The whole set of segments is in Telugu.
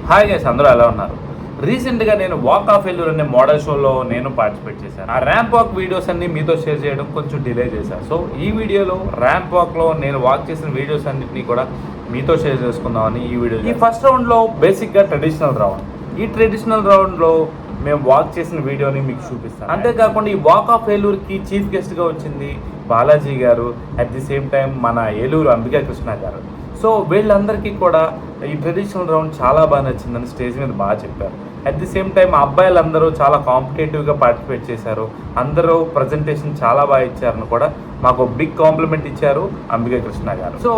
హాయ్ గైస్, అందరూ ఎలా ఉన్నారు? రీసెంట్గా నేను వాక్ ఆఫ్ ఎల్లూరు అనే మోడల్ షోలో నేను పార్టిసిపేట్ చేశాను. ఆ ర్యాంప్ వాక్ వీడియోస్ అన్ని మీతో షేర్ చేయడం కొంచెం డిలే చేశాను. సో ఈ వీడియోలో ర్యాంప్ వాక్లో నేను వాక్ చేసిన వీడియోస్ అన్నింటినీ కూడా మీతో షేర్ చేసుకుందామని ఈ వీడియో. ఈ ఫస్ట్ రౌండ్లో బేసిక్గా ట్రెడిషనల్ రౌండ్. ఈ ట్రెడిషనల్ రౌండ్లో మేము వాక్ చేసిన వీడియోని మీకు చూపిస్తాను. అంతేకాకుండా ఈ వాక్ ఆఫ్ ఏలూరుకి చీఫ్ గెస్ట్గా వచ్చింది బాలాజీ గారు, అట్ ది సేమ్ టైం మన ఏలూరు అంబికా కృష్ణ గారు. సో వీళ్ళందరికీ కూడా ఈ ట్రెడిషనల్ రౌండ్ చాలా బాగా నచ్చిందని స్టేజ్ మీద బాగా చెప్పారు. అట్ ది సేమ్ టైం అబ్బాయిలందరూ చాలా కాంపిటేటివ్గా పార్టిసిపేట్ చేశారు. అందరూ ప్రజెంటేషన్ చాలా బాగా ఇచ్చారని కూడా మాకు బిగ్ కాంప్లిమెంట్ ఇచ్చారు అంబికా కృష్ణ గారు. సో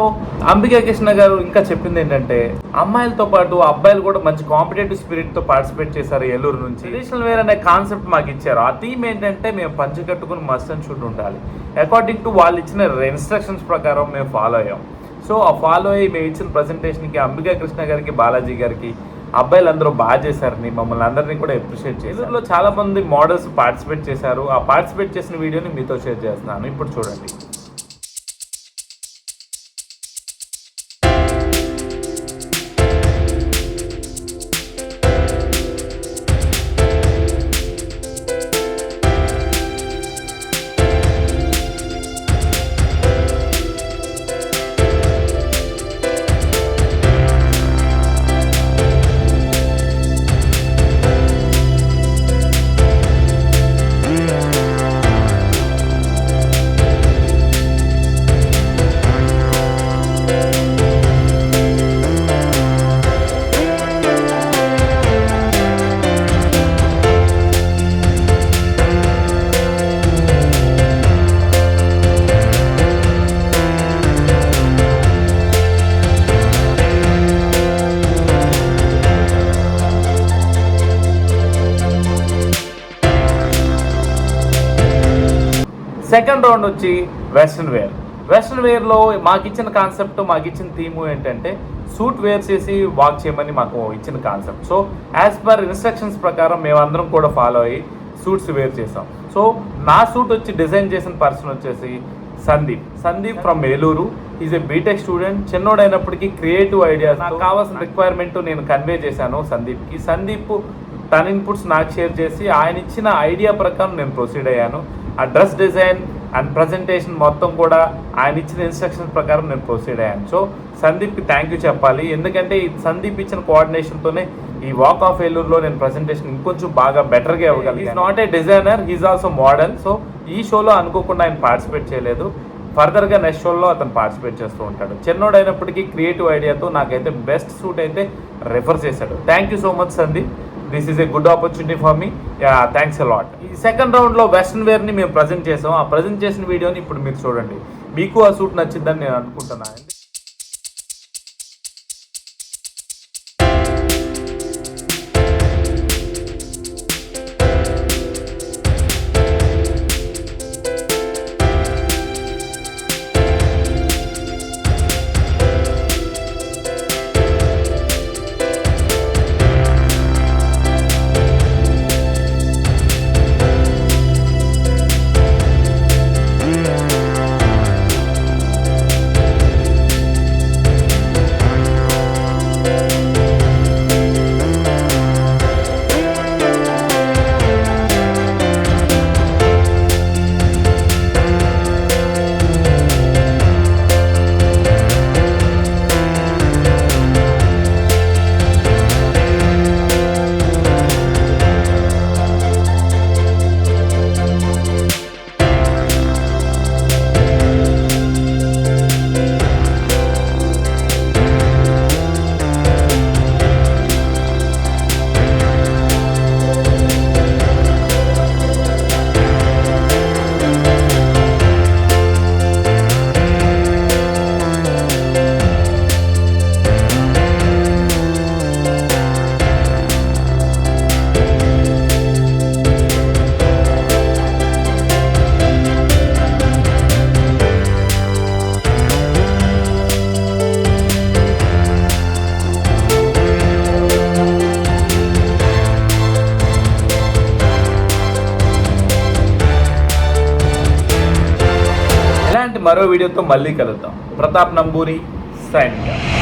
అంబికా కృష్ణ గారు ఇంకా చెప్పింది ఏంటంటే, అమ్మాయిలతో పాటు అబ్బాయిలు కూడా మంచి కాంపిటేటివ్ స్పిరిట్తో పార్టిసిపేట్ చేశారు ఏలూరు నుంచి. ట్రెడిషనల్ వేర్ అనే కాన్సెప్ట్ మాకు ఇచ్చారు. ఆ థీమ్ ఏంటంటే మేము పంచె కట్టుకుని మస్ట్ అండ్ షుడ్ ఉండాలి. అకార్డింగ్ టు వాళ్ళు ఇచ్చిన ఇన్స్ట్రక్షన్స్ ప్రకారం మేము ఫాలో అయ్యాం. సో ఆ ఫాలో అయ్యి మేము ఇచ్చిన ప్రజెంటేషన్కి అంబికా కృష్ణ గారికి, బాలాజీ గారికి అబ్బాయిలందరూ బాగా చేశారని మమ్మల్ని అందరినీ కూడా అప్రిషియేట్ చేశారు. ఇందులో చాలా మంది మోడల్స్ పార్టిసిపేట్ చేశారు. ఆ పార్టిసిపేట్ చేసిన వీడియోని మీతో షేర్ చేస్తున్నాను, ఇప్పుడు చూడండి. సెకండ్ రౌండ్ వచ్చి వెస్ట్రన్ వేర్. వెస్ట్రన్ వేర్లో మాకు ఇచ్చిన కాన్సెప్ట్, మాకు ఇచ్చిన థీము ఏంటంటే సూట్ వేర్ చేసి వాక్ చేయమని మాకు ఇచ్చిన concept. So as per instructions ప్రకారం మేమందరం కూడా ఫాలో అయ్యి సూట్స్ వేర్ చేసాం. సో నా సూట్ వచ్చి డిజైన్ చేసిన పర్సన్ వచ్చేసి Sandeep from Eluru. Is a BTech student. చిన్నోడైనప్పటికీ క్రియేటివ్ ఐడియాస్, నాకు కావాల్సిన రిక్వైర్మెంట్ నేను కన్వే చేశాను సందీప్కి. సందీప్ తన ఇన్పుట్స్ నాకు షేర్ చేసి ఆయన ఇచ్చిన ఐడియా ప్రకారం నేను ప్రొసీడ్ అయ్యాను. ఆ డ్రెస్ డిజైన్ అండ్ ప్రజెంటేషన్ మొత్తం కూడా ఆయన ఇచ్చిన ఇన్స్ట్రక్షన్స్ ప్రకారం నేను ప్రొసీడ్ అయ్యాను. సో సందీప్కి థ్యాంక్ యూ చెప్పాలి. ఎందుకంటే ఈ సందీప్ ఇచ్చిన కోఆర్డినేషన్తోనే ఈ వాక్ ఆఫ్ ఏలూరులో నేను ప్రజెంటేషన్ ఇంకొంచెం బాగా బెటర్గా ఇవ్వగలిగాను. Is not a designer, he's also model. So ఈ షోలో అనుకోకుండా ఆయన పార్టిసిపేట్ చేయలేదు. ఫర్దర్గా నెక్స్ట్ షోలో అతను పార్టిసిపేట్ చేస్తూ ఉంటాడు. చిన్నోడైనప్పటికీ క్రియేటివ్ ఐడియాతో నాకైతే బెస్ట్ సూట్ అయితే రెఫర్ చేశాడు. Thank you so much Sandeep. This is a good opportunity for me. Thanks a lot. ఈ సెకండ్ రౌండ్లో వెస్ట్రన్ వేర్ని మేము ప్రజెంట్ చేసాం. ఆ ప్రజెంట్ చేసిన వీడియోని ఇప్పుడు మీరు చూడండి. మీకు ఆ సూట్ నచ్చిందని నేను అనుకుంటున్నాను. మరో వీడియోతో మళ్ళీ కలుద్దాం. ప్రతాప్ నంబూరి సైనింగ్.